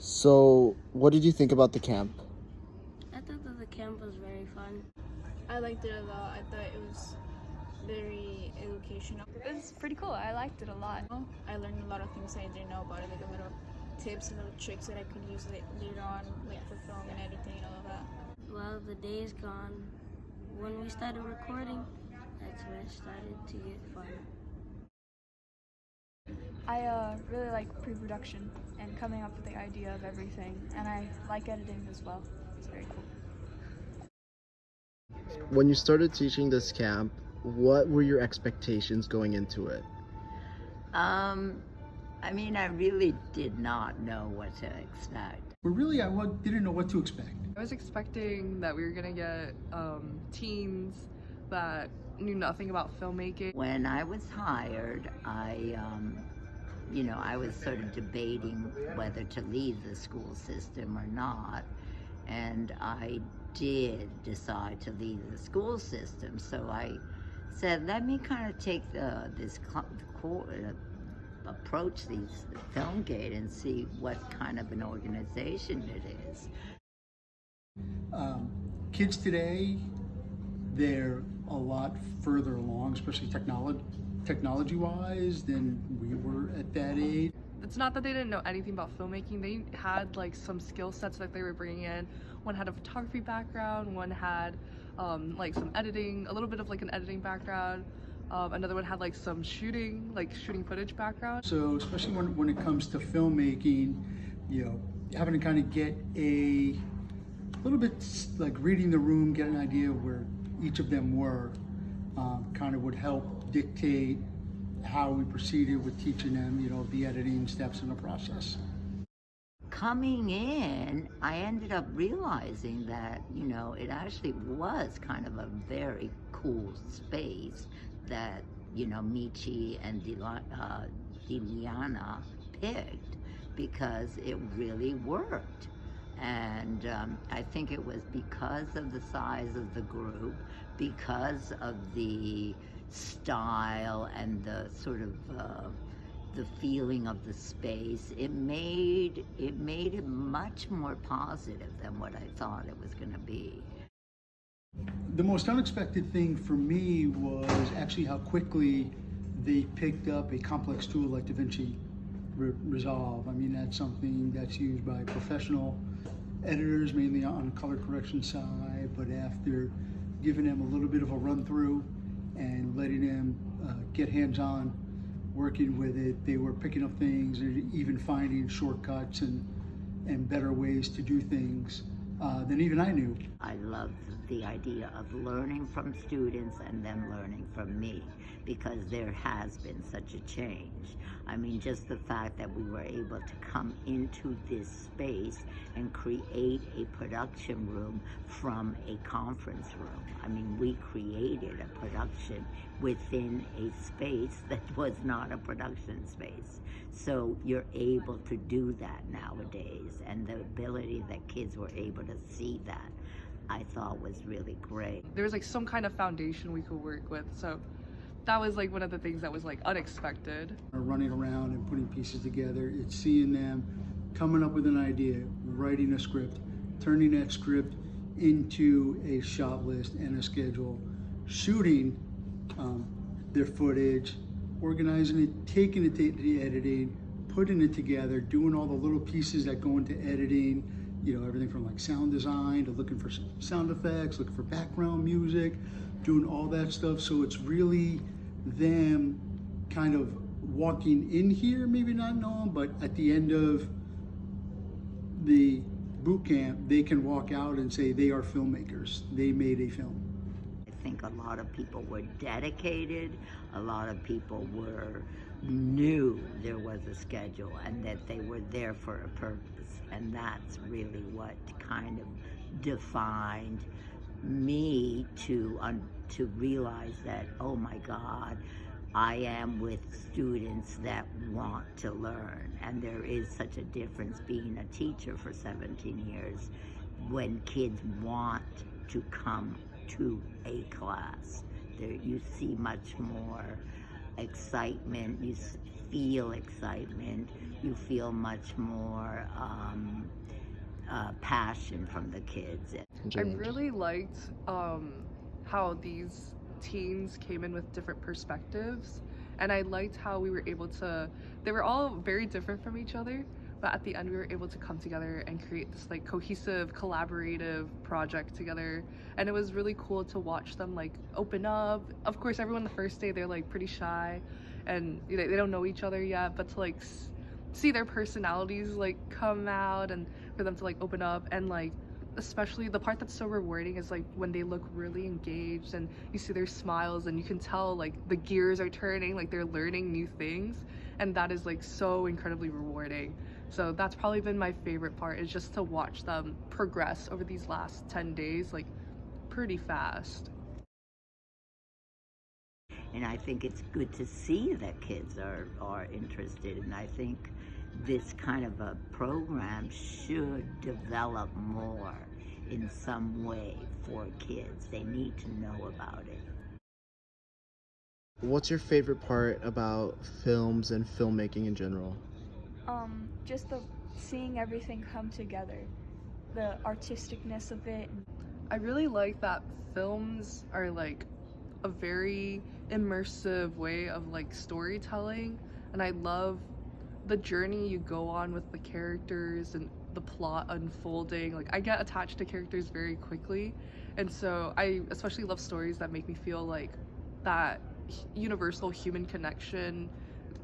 So, what did you think about the camp? I thought that the camp was very fun. I liked it a lot. I thought it was very educational. It was pretty cool. I liked it a lot. I learned a lot of things I didn't know about it, like a little tips and little tricks that I could use later on, like for film and editing and all of that. Well, the day is gone. When we started recording, that's when it started to get fun. I really like pre-production and coming up with the idea of everything, and I like editing as well. It's very cool. When you started teaching this camp, what were your expectations going into it? I mean, I really did not know what to expect. But really, didn't know what to expect. I was expecting that we were gonna get teens that knew nothing about filmmaking. When I was hired, I was sort of debating whether to leave the school system or not, and I did decide to leave the school system. So I said, let me kind of take approach these Filmgate and see what kind of an organization it is. Kids today, they're a lot further along, especially technology-wise, than we were at that age. It's not that they didn't know anything about filmmaking. They had like some skill sets that they were bringing in. One had a photography background, one had like some editing, a little bit of like an editing background. Another one had like some shooting footage background. So especially when it comes to filmmaking, having to kind of get a little bit like reading the room, get an idea of where each of them were, kind of would help dictate how we proceeded with teaching them, the editing steps in the process. Coming in, I ended up realizing that, it actually was kind of a very cool space that, Michi and Diliana picked, because it really worked. And I think it was because of the size of the group, because of the style and the sort of the feeling of the space, it made it much more positive than what I thought it was going to be. The most unexpected thing for me was actually how quickly they picked up a complex tool like DaVinci Resolve. I mean, that's something that's used by professional editors, mainly on the color correction side, but after giving them a little bit of a run through and letting them get hands-on working with it, they were picking up things and even finding shortcuts and better ways to do things than even I knew. I love the idea of learning from students and them learning from me, because there has been such a change. I mean, just the fact that we were able to come into this space and create a production room from a conference room. I mean, we created a production within a space that was not a production space. So you're able to do that nowadays, and the ability that kids were able to see that, I thought was really great. There was like some kind of foundation we could work with, so that was like one of the things that was like unexpected. Running around and putting pieces together, it's seeing them coming up with an idea, writing a script, turning that script into a shot list and a schedule, shooting their footage, organizing it, taking it to the editing, putting it together, doing all the little pieces that go into editing, everything from like sound design to looking for sound effects, looking for background music, doing all that stuff. So it's really them kind of walking in here, maybe not knowing, but at the end of the boot camp, they can walk out and say they are filmmakers. They made a film. I think a lot of people were dedicated, a lot of people knew there was a schedule and that they were there for a purpose. And that's really what kind of defined me to realize that, oh my God, I am with students that want to learn. And there is such a difference being a teacher for 17 years when kids want to come to a class. There you see much more excitement, you feel excitement, you feel much more passion from the kids. I really liked how these teens came in with different perspectives, and I liked how we were able to, they were all very different from each other, but at the end we were able to come together and create this like cohesive, collaborative project together. And it was really cool to watch them like open up. Of course, everyone the first day they're like pretty shy and they don't know each other yet, but to like see their personalities like come out and for them to like open up. And like especially the part that's so rewarding is like when they look really engaged and you see their smiles and you can tell like the gears are turning, like they're learning new things, and that is like so incredibly rewarding. So that's probably been my favorite part, is just to watch them progress over these last 10 days like pretty fast. And I think it's good to see that kids are interested, and I think this kind of a program should develop more in some way for kids. They need to know about it. What's your favorite part about films and filmmaking in general? Just seeing everything come together, the artisticness of it. I really like that films are like a very immersive way of like storytelling, and I love the journey you go on with the characters and the plot unfolding. Like I get attached to characters very quickly, and so I especially love stories that make me feel like that universal human connection,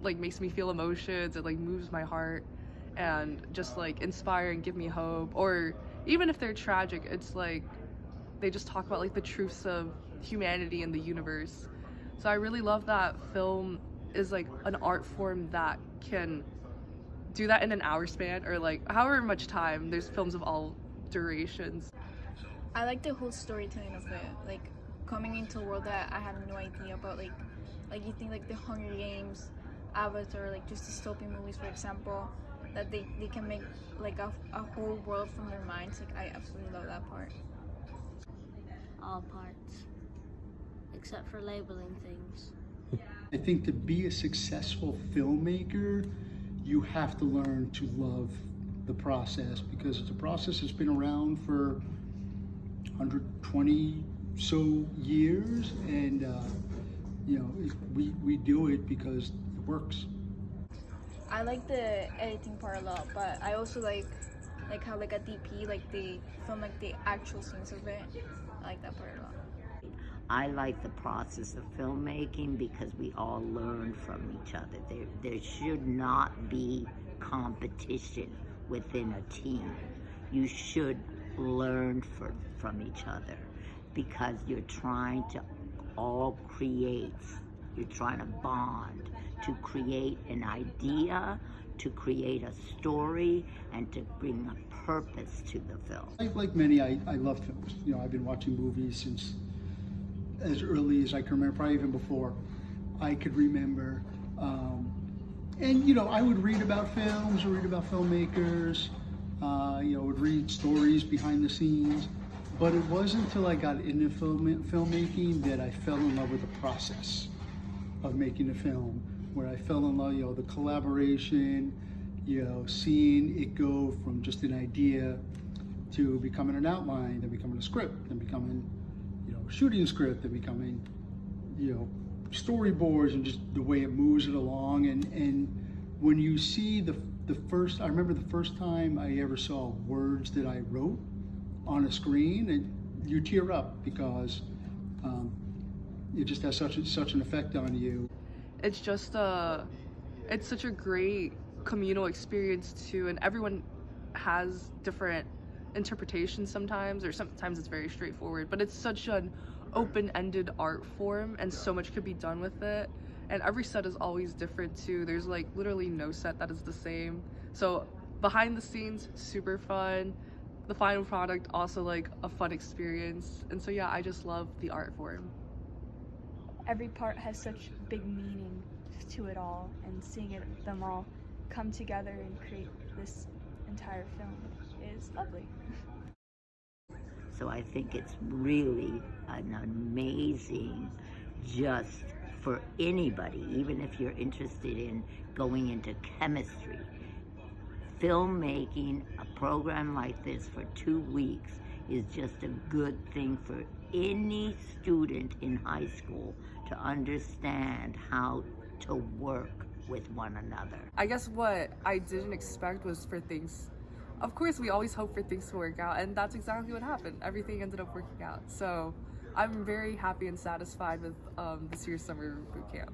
like makes me feel emotions, it like moves my heart and just like inspire and give me hope. Or even if they're tragic, it's like they just talk about like the truths of humanity and the universe. So I really love that film is like an art form that can do that in an hour span, or like however much time. There's films of all durations. I like the whole storytelling of it, like coming into a world that I had no idea about, like you think like the Hunger Games, Avatar, like just dystopian movies, for example, that they can make like a whole world from their minds. Like I absolutely love that part. All parts, except for labeling things. I think to be a successful filmmaker, you have to learn to love the process, because it's a process that's been around for 120 so years, and we do it because it works. I like the editing part a lot, but I also like how like a DP, like they film like the actual scenes of it. I like that part a lot. I like the process of filmmaking because we all learn from each other. There should not be competition within a team. You should learn from each other, because you're trying to all create, you're trying to bond, to create an idea, to create a story, and to bring a purpose to the film. Like many, I love films. I've been watching movies since as early as I can remember, probably even before I could remember. And I would read about films, or read about filmmakers, would read stories behind the scenes. But it wasn't until I got into filmmaking that I fell in love with the process of making a film, where I fell in love, the collaboration, seeing it go from just an idea to becoming an outline, then becoming a script, then becoming, a shooting script, then becoming, storyboards, and just the way it moves it along. And when you see I remember the first time I ever saw words that I wrote on a screen, and you tear up, because it just has such an effect on you. It's just it's such a great communal experience too, and everyone has different interpretations sometimes, or sometimes it's very straightforward, but it's such an open-ended art form, and so much could be done with it. And every set is always different too. There's like literally no set that is the same. So behind the scenes, super fun. The final product, also like a fun experience. And so yeah, I just love the art form. Every part has such big meaning to it all, and seeing them all come together and create this entire film is lovely. So I think it's really an amazing, just for anybody, even if you're interested in going into chemistry. Filmmaking, a program like this for 2 weeks is just a good thing for any student in high school to understand how to work with one another. I guess what I didn't expect was for things, of course we always hope for things to work out, and that's exactly what happened. Everything ended up working out. So I'm very happy and satisfied with this year's summer boot camp.